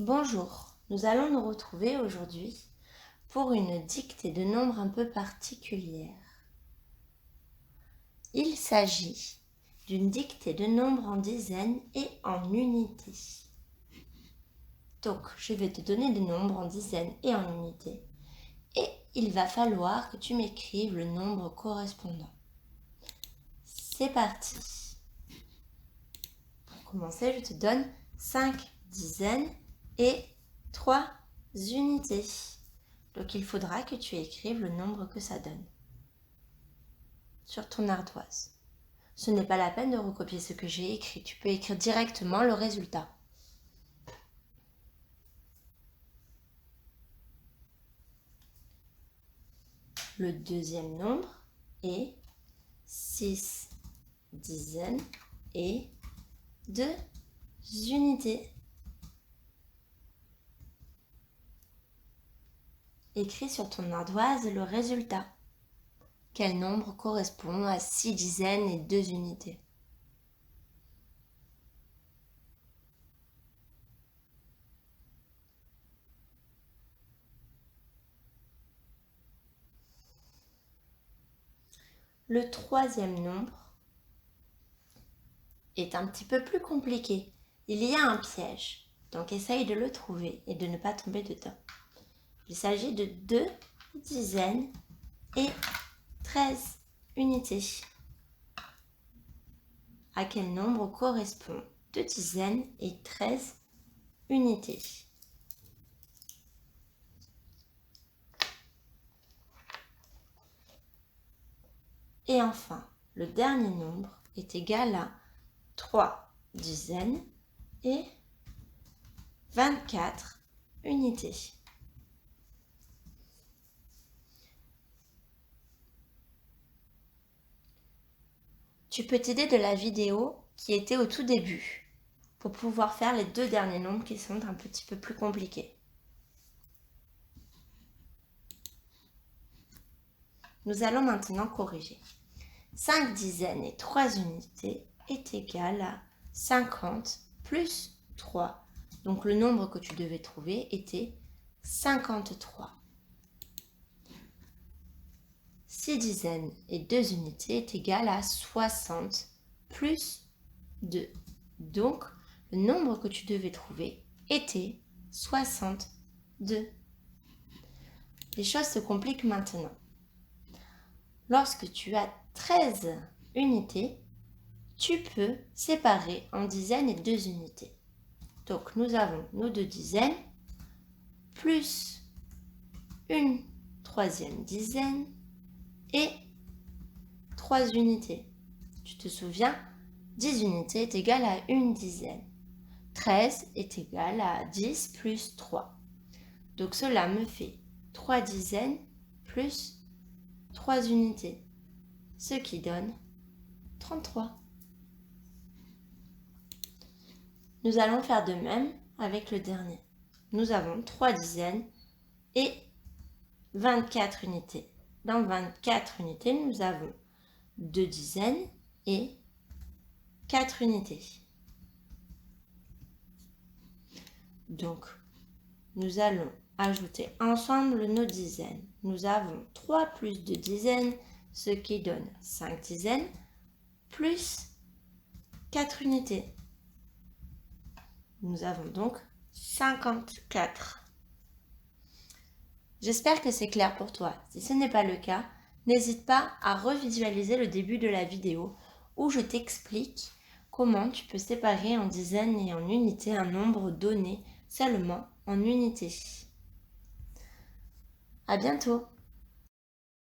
Bonjour, nous allons nous retrouver aujourd'hui pour une dictée de nombres un peu particulière. Il s'agit d'une dictée de nombres en dizaines et en unités. Donc, je vais te donner des nombres en dizaines et en unités et il va falloir que tu m'écrives le nombre correspondant. C'est parti. Pour commencer, je te donne 5 dizaines et 3 unités. Donc il faudra que tu écrives le nombre que ça donne sur ton ardoise. Ce n'est pas la peine de recopier ce que j'ai écrit, tu peux écrire directement le résultat. Le deuxième nombre est 6 dizaines et 2 unités. Écris sur ton ardoise le résultat. Quel nombre correspond à 6 dizaines et 2 unités? Le troisième nombre est un petit peu plus compliqué. Il y a un piège, donc essaye de le trouver et de ne pas tomber dedans. Il s'agit de 2 dizaines et 13 unités. À quel nombre correspond 2 dizaines et 13 unités? Et enfin, le dernier nombre est égal à 3 dizaines et 24 unités. Tu peux t'aider de la vidéo qui était au tout début pour pouvoir faire les 2 derniers nombres qui sont un petit peu plus compliqués. Nous allons maintenant corriger. 5 dizaines et 3 unités est égal à 50 plus 3. Donc le nombre que tu devais trouver était 53. 6 dizaines et 2 unités est égal à 60 plus 2. Donc le nombre que tu devais trouver était 62. Les choses se compliquent maintenant. Lorsque tu as 13 unités, tu peux séparer en dizaines et 2 unités. Donc nous avons nos 2 dizaines plus une troisième dizaine et 3 unités. Tu te souviens, 10 unités est égal à une dizaine. 13 est égal à 10 plus 3. Donc cela me fait 3 dizaines plus 3 unités, ce qui donne 33. Nous allons faire de même avec le dernier. Nous avons 3 dizaines et 24 unités. Dans 24 unités, nous avons 2 dizaines et 4 unités. Donc, nous allons ajouter ensemble nos dizaines. Nous avons 3 plus 2 dizaines, ce qui donne 5 dizaines, plus 4 unités. Nous avons donc 54. J'espère que c'est clair pour toi. Si ce n'est pas le cas, n'hésite pas à revisualiser le début de la vidéo où je t'explique comment tu peux séparer en dizaines et en unités un nombre donné seulement en unités. À bientôt!